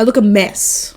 I look a mess.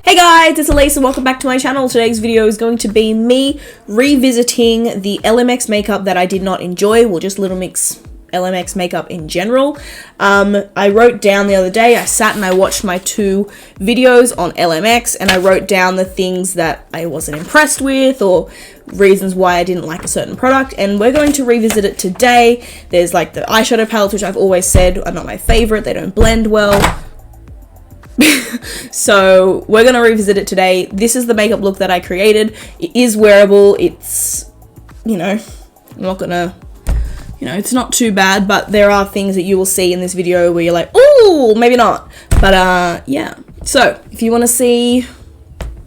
Hey guys, it's Elise and welcome back to my channel. Today's video is going to be me revisiting the LMX makeup that I did not enjoy, well, just Little Mix LMX makeup in general. I wrote down the other day, I sat and I watched my 2 videos on LMX and I wrote down the things that I wasn't impressed with or reasons why I didn't like a certain product, and we're going to revisit it today. There's like the eyeshadow palettes, which I've always said are not my favorite. They don't blend well. So we're going to revisit it today. This is the makeup look that I created. It is wearable. It's, you know, I'm not going to, you know, it's not too bad, but there are things that you will see in this video where you're like, ooh, maybe not. But yeah. So if you want to see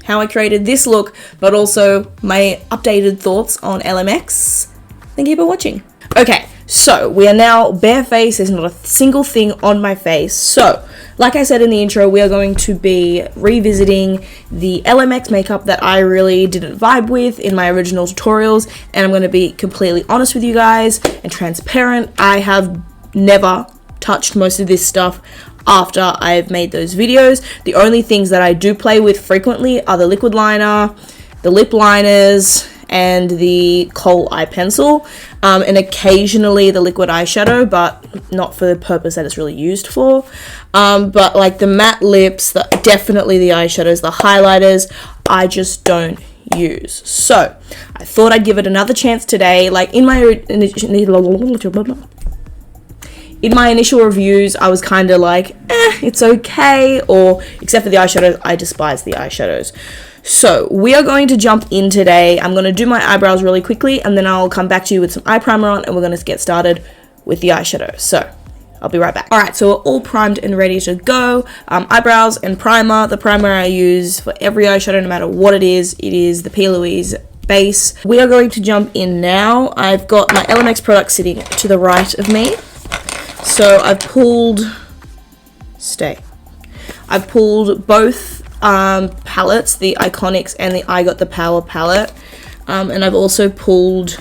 how I created this look, but also my updated thoughts on LMX, then keep on watching. Okay, so we are now barefaced. There's not a single thing on my face. So, like I said in the intro, we are going to be revisiting the LMX makeup that I really didn't vibe with in my original tutorials, and I'm going to be completely honest with you guys and transparent. I have never touched most of this stuff after I've made those videos. The only things that I do play with frequently are the liquid liner, the lip liners, and the kohl eye pencil, and occasionally the liquid eyeshadow, but not for the purpose that it's really used for. But like the matte lips, definitely the eyeshadows, the highlighters, I just don't use. So I thought I'd give it another chance today. Like in my initial reviews, I was kind of like, it's okay, or except for the eyeshadows, I despise the eyeshadows. So we are going to jump in today. I'm going to do my eyebrows really quickly, and then I'll come back to you with some eye primer on, and we're going to get started with the eyeshadow. So I'll be right back. All right, so we're all primed and ready to go. Eyebrows and primer. The primer I use for every eyeshadow, no matter what it is the P. Louise base. We are going to jump in now. I've got my LMX product sitting to the right of me. So I've pulled both palettes, the Iconics and the I Got the Power palette, and I've also pulled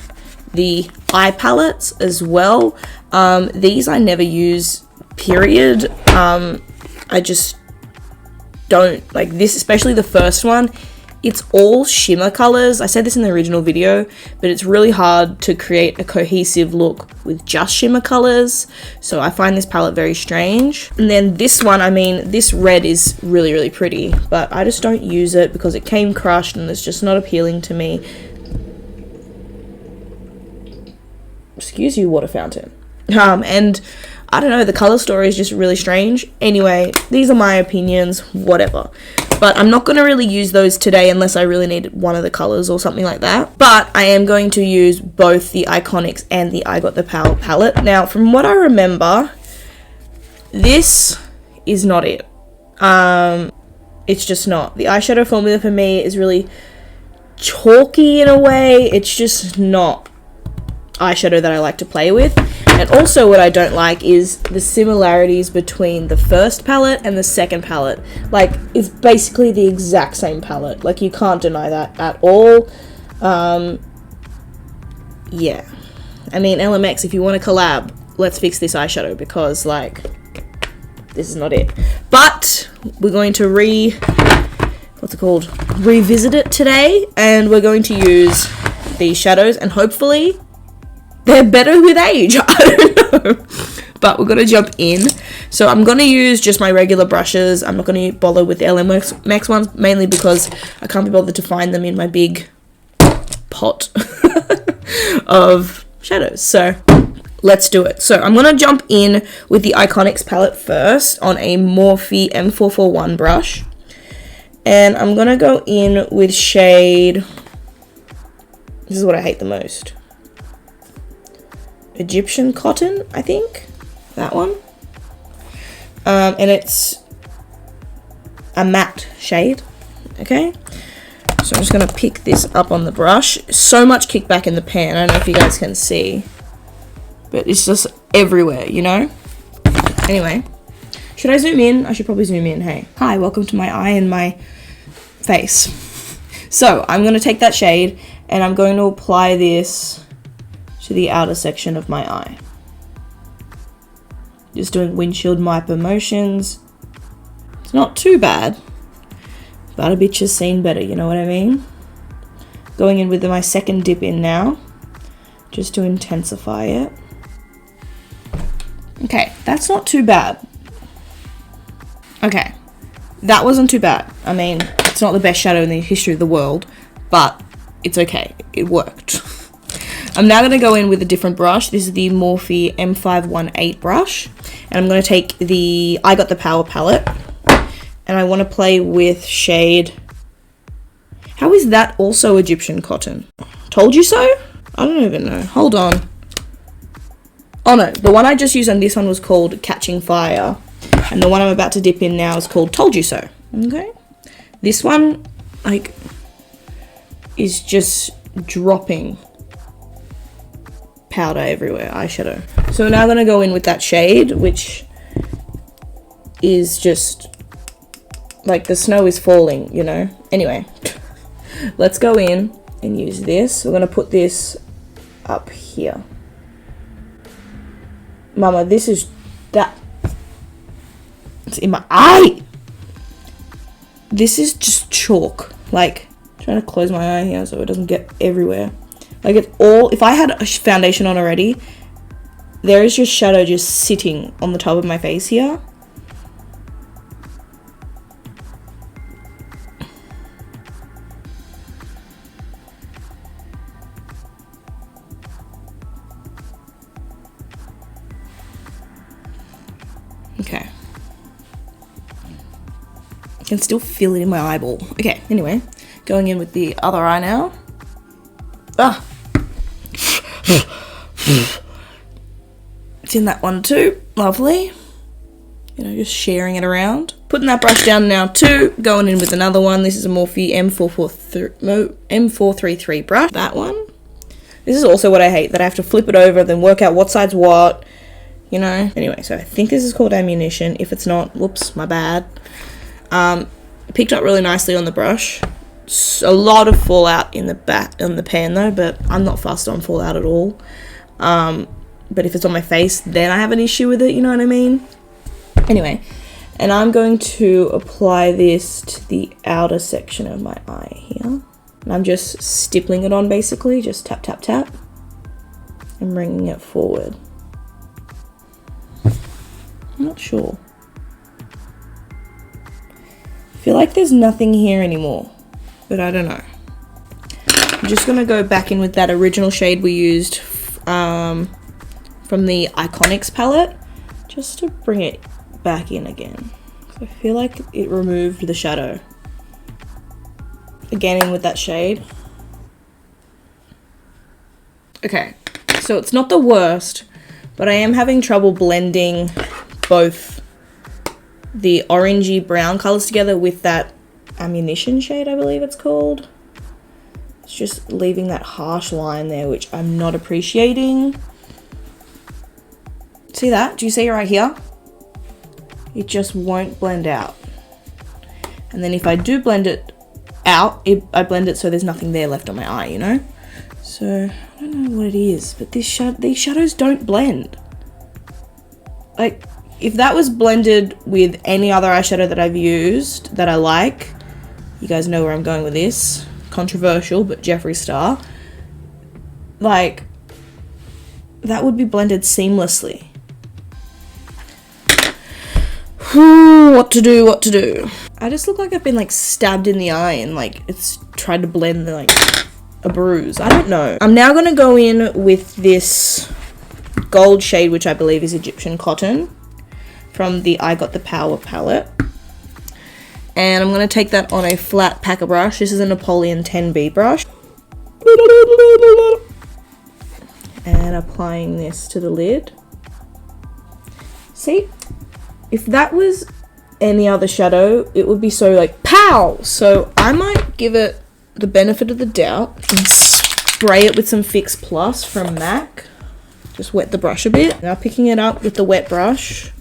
the eye palettes as well. These I never use, period. I just don't like this, especially the first one. It's all shimmer colors. I said this in the original video, but it's really hard to create a cohesive look with just shimmer colors. So I find this palette very strange. And then this one, I mean, this red is really, really pretty, but I just don't use it because it came crushed and it's just not appealing to me. Excuse you, water fountain. And I don't know, the color story is just really strange. Anyway, these are my opinions, whatever. But I'm not going to really use those today unless I really need one of the colors or something like that. But I am going to use both the Iconics and the I Got the Power palette. Now, from what I remember, this is not it. It's just not. The eyeshadow formula for me is really chalky in a way. It's just not eyeshadow that I like to play with. And also what I don't like is the similarities between the first palette and the second palette. Like, it's basically the exact same palette. Like, you can't deny that at all. Yeah. I mean, LMX, if you want to collab, let's fix this eyeshadow because, like, this is not it. But we're going to revisit it today, and we're going to use these shadows, and hopefully they're better with age. I don't know. But we're going to jump in. So I'm going to use just my regular brushes. I'm not going to bother with the LMX ones, mainly because I can't be bothered to find them in my big pot of shadows. So let's do it. So I'm going to jump in with the Iconics palette first on a Morphe M441 brush. And I'm going to go in with shade, this is what I hate the most, Egyptian Cotton, I think, that one. And it's a matte shade, okay? So I'm just going to pick this up on the brush. So much kickback in the pan, I don't know if you guys can see, but it's just everywhere, you know? Anyway, should I zoom in? I should probably zoom in, hey. Hi, welcome to my eye and my face. So I'm going to take that shade and I'm going to apply this to the outer section of my eye. Just doing windshield wiper motions. It's not too bad, but a bitch has seen better, you know what I mean? Going in with my second dip in now, just to intensify it. Okay, that's not too bad. Okay, that wasn't too bad. I mean, it's not the best shadow in the history of the world, but it's okay. It worked. I'm now going to go in with a different brush. This is the Morphe M518 brush. And I'm going to take the I Got the Power palette. And I want to play with shade... How is that also Egyptian cotton? Told you so? I don't even know. Hold on. Oh no, the one I just used on this one was called Catching Fire. And the one I'm about to dip in now is called Told You So. Okay? This one, like, is just dropping powder everywhere, eyeshadow. So we're now going to go in with that shade, which is just, like, the snow is falling, you know? Anyway, let's go in and use this. We're going to put this up here. Mama, this is that. It's in my eye. This is just chalk. Like, I'm trying to close my eye here so it doesn't get everywhere. Like, it's all, if I had a foundation on already, there is just shadow just sitting on the top of my face here. Okay. I can still feel it in my eyeball. Okay, anyway, going in with the other eye now. Ah! It's in that one too. Lovely. You know, just sharing it around. Putting that brush down now too. Going in with another one. This is a Morphe M433 brush. That one. This is also what I hate, that I have to flip it over, then work out what side's what. You know? Anyway, so I think this is called Ammunition. If it's not, whoops, my bad. It picked up really nicely on the brush. A lot of fallout in the pan though, but I'm not fussed on fallout at all. But if it's on my face, then I have an issue with it, you know what I mean? Anyway, and I'm going to apply this to the outer section of my eye here. And I'm just stippling it on basically, just tap, tap, tap, and bringing it forward. I'm not sure. I feel like there's nothing here anymore, but I don't know. I'm just gonna go back in with that original shade we used from the Iconics palette, just to bring it back in again. So I feel like it removed the shadow. Again, in with that shade. Okay, so it's not the worst, but I am having trouble blending both the orangey brown colors together with that Ammunition shade, I believe it's called. It's just leaving that harsh line there, which I'm not appreciating. See that? Do you see it right here? It just won't blend out. And then if I do blend it out, I blend it so there's nothing there left on my eye, you know? So, I don't know what it is, but these shadows don't blend. Like, if that was blended with any other eyeshadow that I've used that I like, you guys know where I'm going with this. Controversial, but Jeffree Star. Like, that would be blended seamlessly. What to do, what to do. I just look like I've been like stabbed in the eye and like it's tried to blend like a bruise. I don't know. I'm now going to go in with this gold shade, which I believe is Egyptian cotton, from the I Got the Power palette. And I'm going to take that on a flat packer brush. This is a Napoleon 10B brush. And applying this to the lid. See? If that was any other shadow, it would be so like, pow! So I might give it the benefit of the doubt and spray it with some Fix Plus from MAC. Just wet the brush a bit. Now picking it up with the wet brush.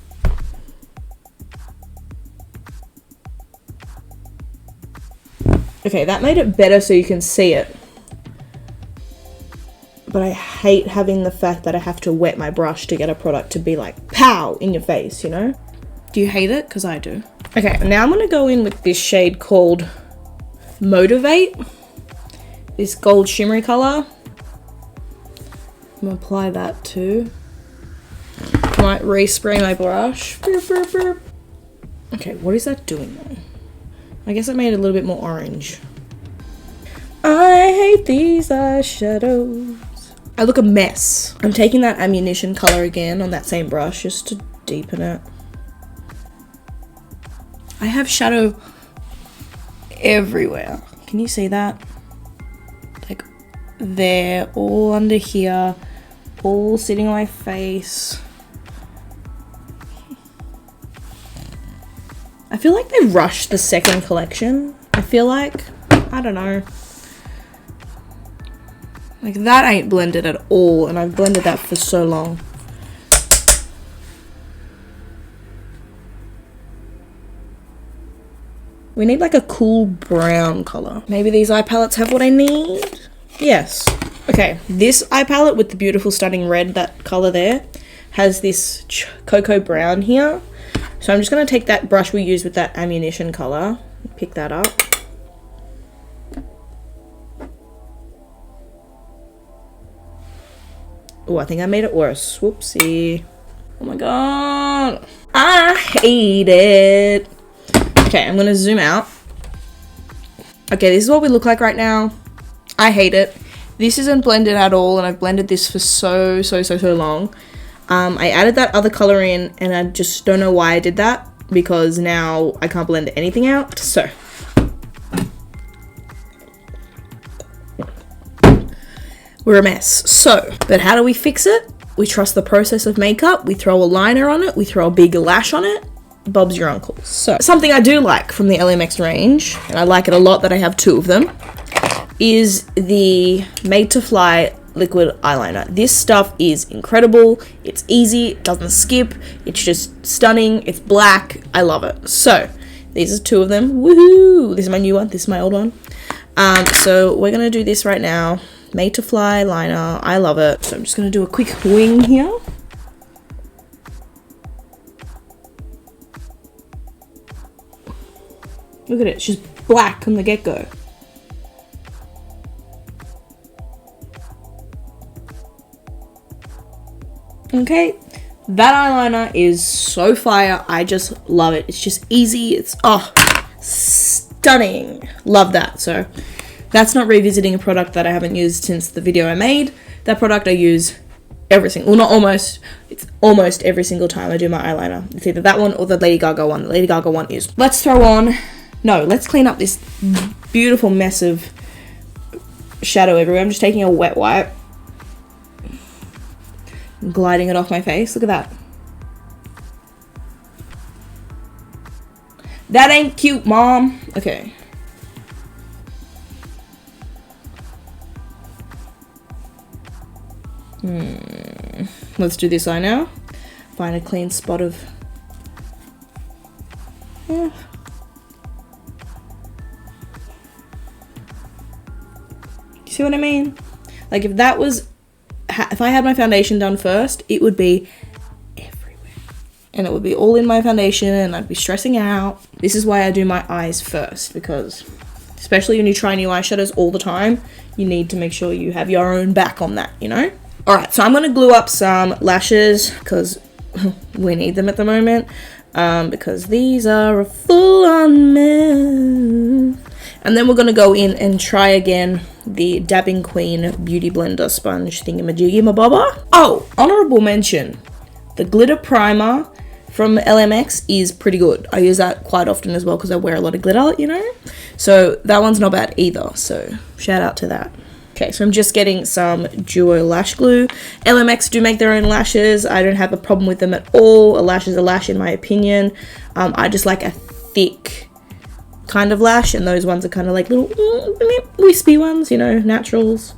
Okay, that made it better so you can see it. but I hate having the fact that I have to wet my brush to get a product to be like pow in your face, you know? Do you hate it? Because I do. Okay, now I'm gonna go in with this shade called Motivate. This gold shimmery color. I'm gonna apply that too. Might respray my brush. Okay, what is that doing though? I guess I made it a little bit more orange. I hate these eyeshadows. I look a mess. I'm taking that ammunition color again on that same brush just to deepen it. I have shadow everywhere. Can you see that? Like there, all under here, all sitting on my face. I feel like they rushed the second collection. I feel like, I don't know. Like that ain't blended at all, and I've blended that for so long. We need like a cool brown color. Maybe these eye palettes have what I need? Yes. Okay, this eye palette with the beautiful stunning red, that color there, has this cocoa brown here. So I'm just going to take that brush we used with that ammunition color, pick that up. Oh, I think I made it worse. Whoopsie. Oh my god. I hate it. Okay, I'm going to zoom out. Okay, this is what we look like right now. I hate it. This isn't blended at all, and I've blended this for so long. I added that other color in, and I just don't know why I did that, because now I can't blend anything out. So we're a mess. So, but how do we fix it? We trust the process of makeup. We throw a liner on it. We throw a big lash on it. Bob's your uncle. So something I do like from the LMX range, and I like it a lot that I have 2 of them, is the Made to Fly liquid eyeliner. This stuff is incredible. It's easy, it doesn't skip, it's just stunning, it's black. I love it. So these are 2 of them. Woohoo! This is my new one, this is my old one. So we're gonna do this right now. Made to Fly liner. I love it. So I'm just gonna do a quick wing here. Look at it, it's just black from the get-go. Okay, that eyeliner is so fire. I just love it. It's just easy. It's, oh, stunning. Love that. So that's not revisiting a product that I haven't used since the video I made. That product I use every single, well, not almost, it's almost every single time I do my eyeliner. It's either that one or the Lady Gaga one. The Lady Gaga one is, let's clean up this beautiful mess of shadow everywhere. I'm just taking a wet wipe, gliding it off my face. Look at that. That ain't cute, Mom. Okay. Let's do this eye now. Find a clean spot of... Yeah. You see what I mean? Like if that was... If I had my foundation done first, it would be everywhere. And it would be all in my foundation and I'd be stressing out. This is why I do my eyes first, because especially when you try new eyeshadows all the time, you need to make sure you have your own back on that, you know? Alright, so I'm going to glue up some lashes because we need them at the moment. Because these are a full-on mess. And then we're going to go in and try again the Dabbing Queen Beauty Blender Sponge thingamajiggy-mabobber. Oh, honorable mention. The glitter primer from LMX is pretty good. I use that quite often as well because I wear a lot of glitter, you know? So that one's not bad either. So shout out to that. Okay, so I'm just getting some Duo lash glue. LMX do make their own lashes. I don't have a problem with them at all. A lash is a lash in my opinion. I just like a thick kind of lash, and those ones are kind of like little wispy ones, you know, naturals.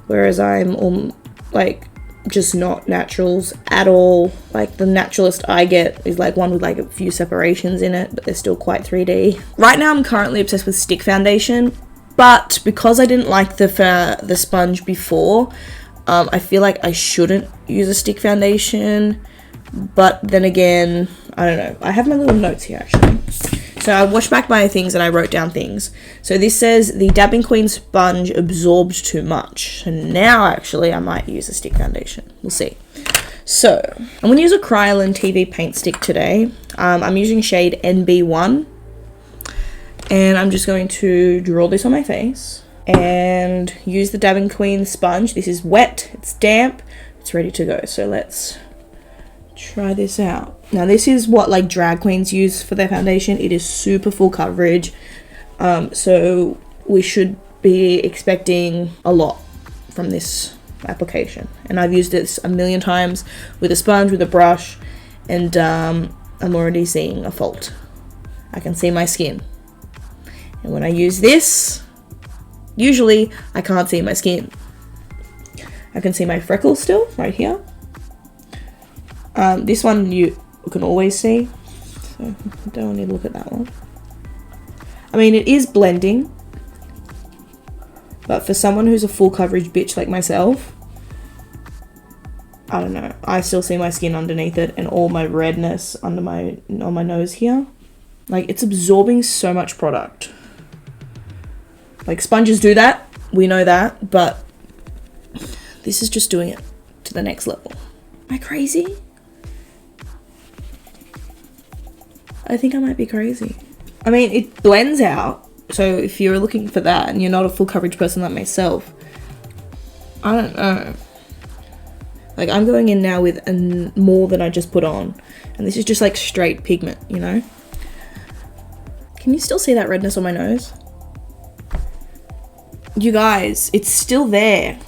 Whereas I'm like just not naturals at all. Like the naturalist I get is like one with like a few separations in it, but they're still quite 3D. Right now I'm currently obsessed with stick foundation. But because I didn't like the sponge before, I feel like I shouldn't use a stick foundation, but then again, I don't know. I have my little notes here actually. So I watched back my things and I wrote down things. So this says the Dabbing Queen sponge absorbed too much. So now actually I might use a stick foundation. We'll see. So I'm going to use a Kryolan TV paint stick today. I'm using shade NB1. And I'm just going to draw this on my face. And use the Dabbing Queen sponge. This is wet. It's damp. It's ready to go. So let's try this out. Now this is what like drag queens use for their foundation. It is super full coverage, so we should be expecting a lot from this application. And I've used this a million times with a sponge, with a brush, and I'm already seeing a fault. I can see my skin, and when I use this, usually I can't see my skin. I can see my freckles still right here. This one you can always see, so I don't need to look at that one. I mean, it is blending, but for someone who's a full coverage bitch like myself, I don't know, I still see my skin underneath it and all my redness under on my nose here. Like, it's absorbing so much product. Like, sponges do that, we know that, but this is just doing it to the next level. Am I crazy? I think I might be crazy. I mean, it blends out. So if you're looking for that and you're not a full coverage person like myself, I don't know. Like, I'm going in now with more than I just put on. And this is just like straight pigment, you know? Can you still see that redness on my nose? You guys, it's still there.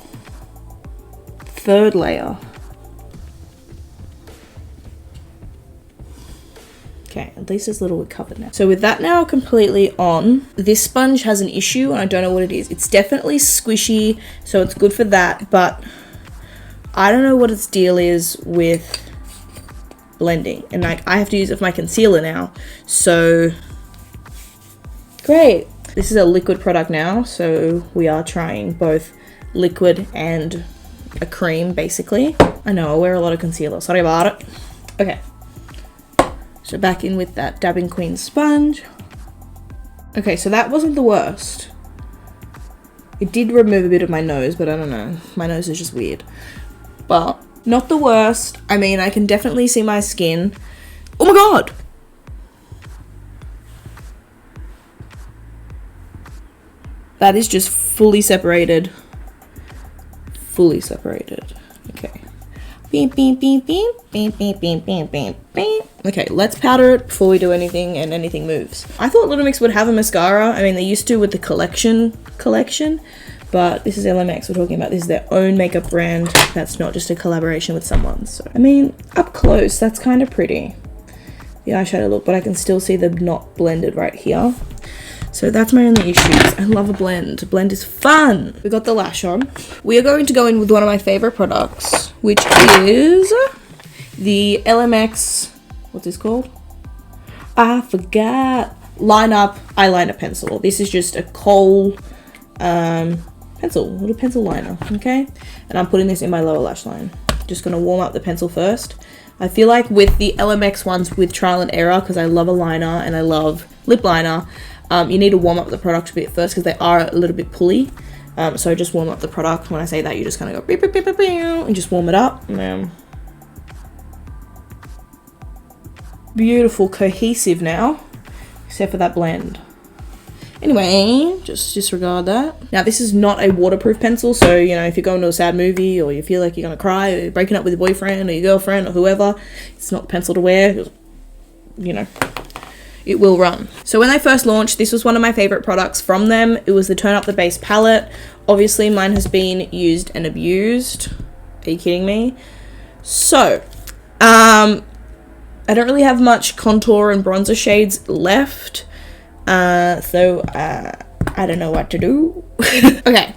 Third layer. Okay, at least it's a little bit covered now. So with that now completely on, this sponge has an issue and I don't know what it is. It's definitely squishy, so it's good for that, but I don't know what its deal is with blending. And like, I have to use it for my concealer now, so great. This is a liquid product now, so we are trying both liquid and a cream, basically. I know, I wear a lot of concealer, sorry about it. Okay. So back in with that Dabbing Queen sponge. Okay, so that wasn't the worst. It did remove a bit of my nose, but I don't know. My nose is just weird. But not the worst. I mean, I can definitely see my skin. Oh my god! That is just fully separated. Fully separated. Okay. Beep, beep, beep, beep, beep, beep, beep, beep, beep, beep. Okay, let's powder it before we do anything and anything moves. I thought LMX would have a mascara. I mean, they used to with the collection, but this is LMX we're talking about. This is their own makeup brand. That's not just a collaboration with someone. So, I mean, up close, that's kind of pretty. The eyeshadow look, but I can still see the not blended right here. So that's my only issues. I love a blend. Blend is fun. We got the lash on. We are going to go in with one of my favorite products, which is the LMX, what's this called? I forgot. Line Up Eyeliner Pencil. This is just a kohl pencil, little pencil liner, okay? And I'm putting this in my lower lash line. Just gonna warm up the pencil first. I feel like with the LMX ones with trial and error, because I love a liner and I love lip liner, you need to warm up the product a bit first because they are a little bit pulley. So just warm up the product. When I say that, you just kind of go beep, beep, beep, beep, beep, and just warm it up. Beautiful, cohesive now, except for that blend. Anyway, just disregard that. Now, this is not a waterproof pencil, so, you know, if you're going to a sad movie or you feel like you're going to cry or you're breaking up with your boyfriend or your girlfriend or whoever, it's not the pencil to wear, you know. It will run. So when they first launched, this was one of my favorite products from them. It was the Turn Up the Base palette. Obviously, mine has been used and abused. Are you kidding me? So, I don't really have much contour and bronzer shades left. So I don't know what to do. Okay.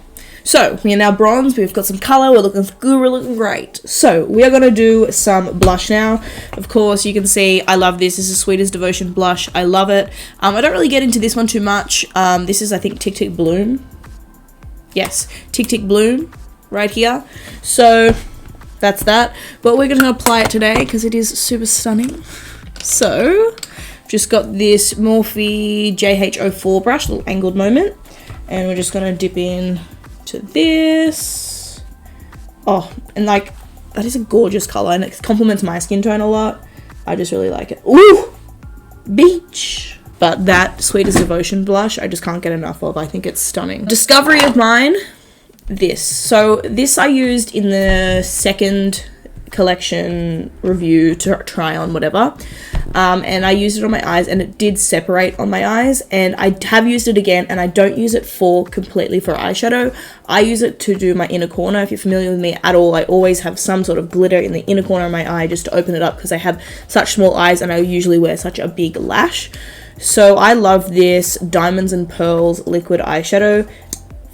So, we are now bronzed, we've got some colour, we're looking good, we're looking great. So, we are going to do some blush now. Of course, you can see I love this. This is Sweet as Devotion blush. I love it. I don't really get into this one too much. This is, I think, Tick Tick Bloom. Yes, Tick Tick Bloom. right here. So that's that. But we're going to apply it today because it is super stunning. So just got this Morphe JH04 brush, little angled moment. And we're just going to dip in to this. Oh, and like, that is a gorgeous color and it complements my skin tone a lot. I just really like it. Ooh, beach. But that Sweetest Devotion blush, I just can't get enough of. I think it's stunning. Discovery of mine, this. So this I used in the second collection review to try on, whatever. And I used it on my eyes and it did separate on my eyes, and I have used it again, and I don't use it completely for eyeshadow. I use it to do my inner corner. If you're familiar with me at all, I always have some sort of glitter in the inner corner of my eye just to open it up because I have such small eyes and I usually wear such a big lash. So I love this Diamonds and Pearls liquid eyeshadow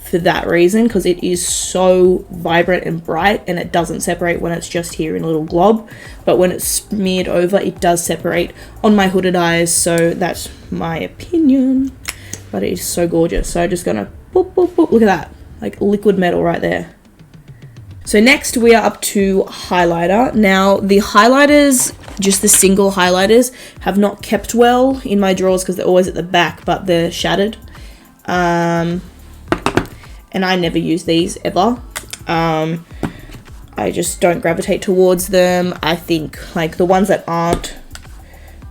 for that reason, because it is so vibrant and bright and it doesn't separate when it's just here in a little glob, but when it's smeared over it does separate on my hooded eyes. So that's my opinion, but it is so gorgeous. So I'm just gonna boop, boop, boop. Look at that, like liquid metal right there. So next we are up to highlighter. Now the highlighters, just the single highlighters, have not kept well in my drawers because they're always at the back, but they're shattered. And I never use these ever. I just don't gravitate towards them. I think like the ones that aren't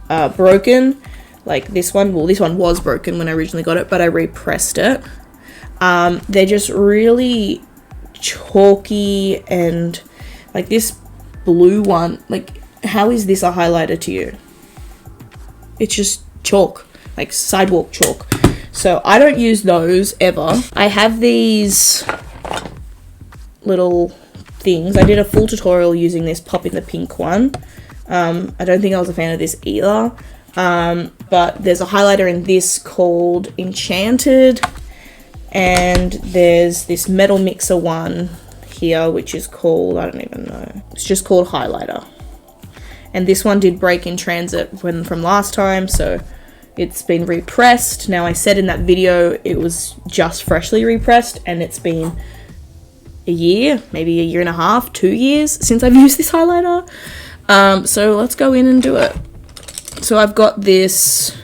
broken, like this one, well, this one was broken when I originally got it, but I repressed it. They're just really chalky, and like this blue one, like how is this a highlighter to you? It's just chalk, like sidewalk chalk. So I don't use those ever. I have these little things. I did a full tutorial using this Pop in the Pink one. I don't think I was a fan of this either. But there's a highlighter in this called Enchanted. And there's this Metal Mixer one here, which is called, I don't even know. It's just called Highlighter. And this one did break in transit from last time, so it's been repressed. Now I said in that video it was just freshly repressed, and it's been a year, maybe a year and a half, 2 years since I've used this highlighter. So let's go in and do it. So I've got this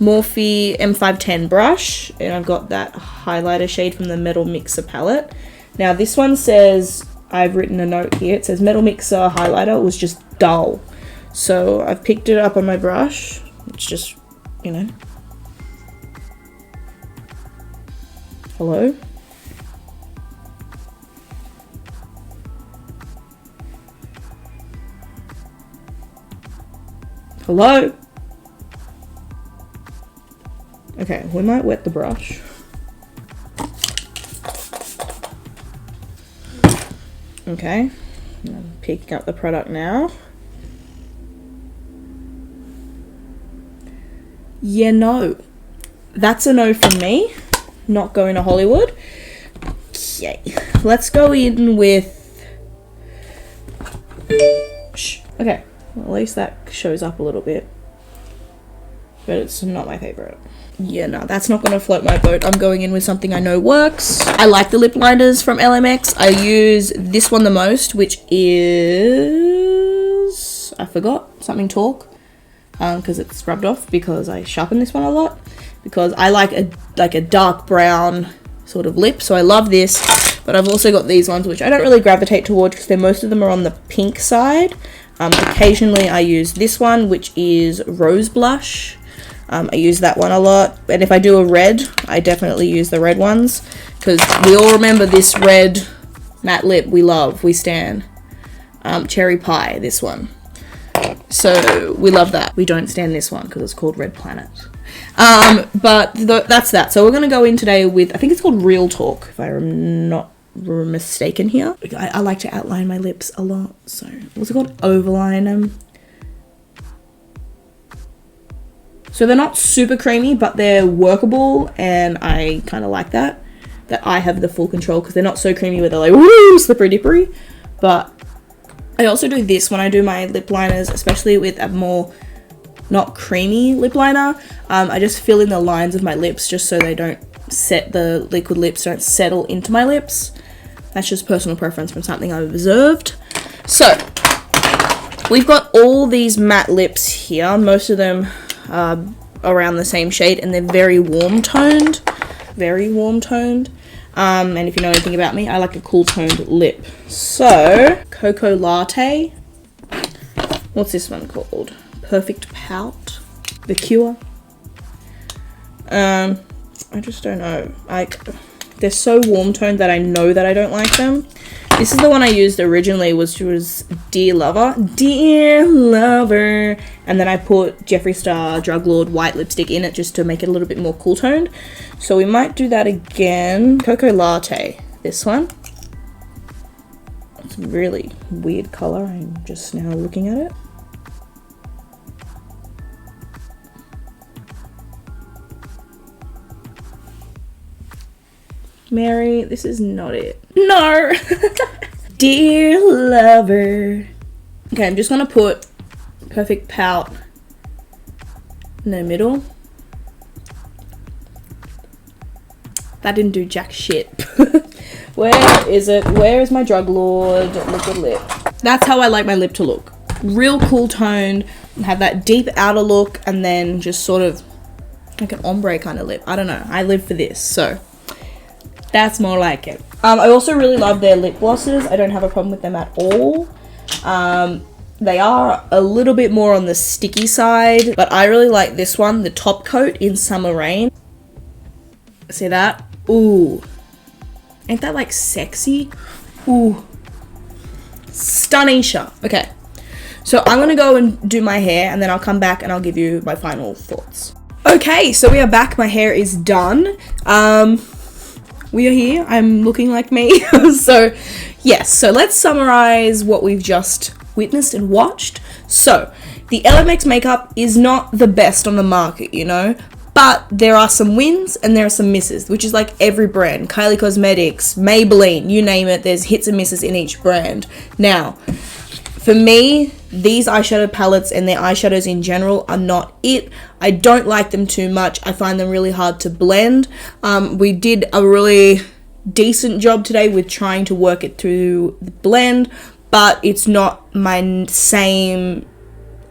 Morphe M510 brush, and I've got that highlighter shade from the Metal Mixer palette. Now this one says, I've written a note here, it says Metal Mixer highlighter was just dull. So I've picked it up on my brush. It's just, you know. Hello? Hello? Okay, we might wet the brush. Okay, I'm picking up the product now. Yeah, no. That's a no from me. Not going to Hollywood. Okay, let's go in with... Shh. Okay, well, at least that shows up a little bit. But it's not my favorite. Yeah, no, that's not going to float my boat. I'm going in with something I know works. I like the lip liners from LMX. I use this one the most, which is... I forgot. Something Talk. Because it's rubbed off, because I sharpen this one a lot. Because I like a dark brown sort of lip. So I love this. But I've also got these ones, which I don't really gravitate towards because most of them are on the pink side. Occasionally I use this one, which is Rose Blush. I use that one a lot, and if I do a red, I definitely use the red ones, because we all remember this red matte lip we love, we stan. Cherry Pie, this one. So we love that. We don't stan this one because it's called Red Planet. But that's that. So we're going to go in today with, I think it's called Real Talk, if I'm not mistaken here. I like to outline my lips a lot, so what's it called? Overline them. So they're not super creamy, but they're workable, and I kind of like that I have the full control, because they're not so creamy where they're like, woo, slippery dippery. But I also do this when I do my lip liners, especially with a more not creamy lip liner. I just fill in the lines of my lips just so they don't the liquid lips don't settle into my lips. That's just personal preference from something I've observed. So, we've got all these matte lips here. Most of them are around the same shade, and they're very warm toned. Very warm toned. And if you know anything about me, I like a cool toned lip. So, Cocoa Latte. What's this one called? Perfect Pout. The Cure. I just don't know. Like, they're so warm toned that I know that I don't like them. This is the one I used originally, which was Dear Lover. Dear Lover. And then I put Jeffree Star Drug Lord white lipstick in it just to make it a little bit more cool toned. So we might do that again. Cocoa Latte. This one. It's a really weird color. I'm just now looking at it. Mary, this is not it. No! Dear Lover. Okay, I'm just gonna put Perfect Pout in the middle. That didn't do jack shit. Where is it? Where is my Drug Lord liquid lip? That's how I like my lip to look. Real cool toned, have that deep outer look, and then just sort of like an ombre kind of lip. I don't know. I live for this, so that's more like it. I also really love their lip glosses. I don't have a problem with them at all. They are a little bit more on the sticky side, but I really like this one, the Top Coat in Summer Rain. See that? Ooh. Ain't that like sexy? Ooh. Stunnisha. Okay. So I'm gonna go and do my hair, and then I'll come back and I'll give you my final thoughts. Okay, so we are back. My hair is done. We are here. I'm looking like me. So, yes. So let's summarize what we've just witnessed and watched. So, the LMX makeup is not the best on the market, you know, but there are some wins and there are some misses, which is like every brand. Kylie Cosmetics, Maybelline, you name it. There's hits and misses in each brand. Now, for me, these eyeshadow palettes and their eyeshadows in general are not it. I don't like them too much. I find them really hard to blend. We did a really decent job today with trying to work it through the blend, but it's not my same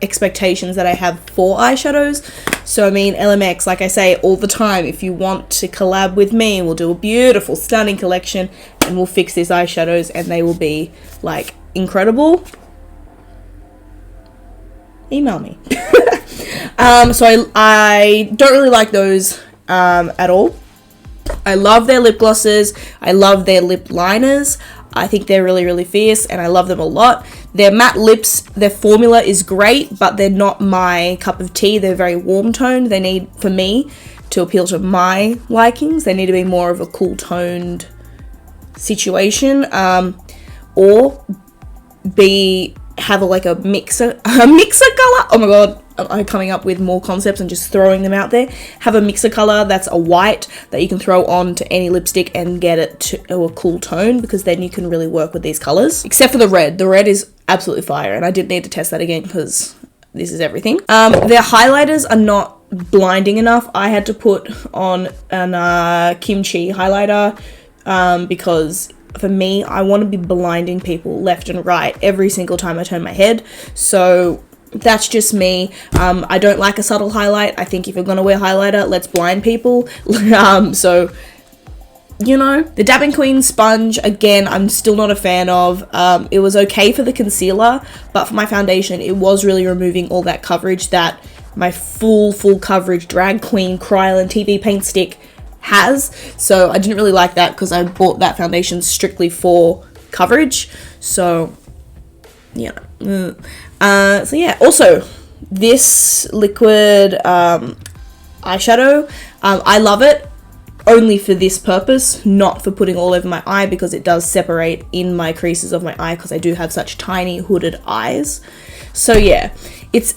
expectations that I have for eyeshadows. So I mean, LMX, like I say all the time, if you want to collab with me, we'll do a beautiful, stunning collection and we'll fix these eyeshadows and they will be like incredible. Email me. So I don't really like those at all. I love their lip glosses. I love their lip liners. I think they're really, really fierce and I love them a lot. Their matte lips, their formula is great, but they're not my cup of tea. They're very warm toned. They need, for me, to appeal to my likings, they need to be more of a cool toned situation, or have a mixer color. Oh my god, I'm coming up with more concepts and just throwing them out there. Have a mixer color that's a white that you can throw on to any lipstick and get it to a cool tone, because then you can really work with these colors. Except for the red. The red is absolutely fire, and I did need to test that again because this is everything. Their highlighters are not blinding enough. I had to put on an kimchi highlighter because for me, I want to be blinding people left and right every single time I turn my head. So that's just me. I don't like a subtle highlight. I think if you're going to wear highlighter, let's blind people. So, you know, the Dabbing Queen sponge, again, I'm still not a fan of. It was okay for the concealer, but for my foundation, it was really removing all that coverage that my full coverage Drag Queen Kryolan TV paint stick has. So I didn't really like that because I bought that foundation strictly for coverage. So yeah. So yeah, also this liquid eyeshadow, I love it only for this purpose, not for putting all over my eye, because it does separate in my creases of my eye because I do have such tiny hooded eyes. So yeah, it's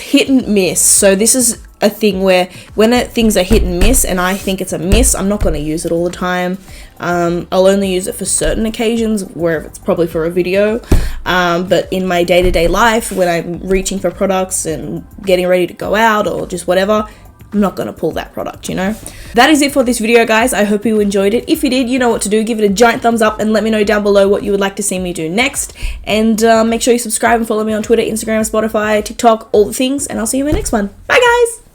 hit and miss. So this is a thing where when things are hit and miss and I think it's a miss, I'm not going to use it all the time. I'll only use it for certain occasions where it's probably for a video, but in my day-to-day life, when I'm reaching for products and getting ready to go out or just whatever, I'm not going to pull that product, you know. That is it for this video, guys. I hope you enjoyed it. If you did, you know what to do. Give it a giant thumbs up and let me know down below what you would like to see me do next. And make sure you subscribe and follow me on Twitter, Instagram, Spotify, TikTok, all the things. And I'll see you in my next one. Bye, guys.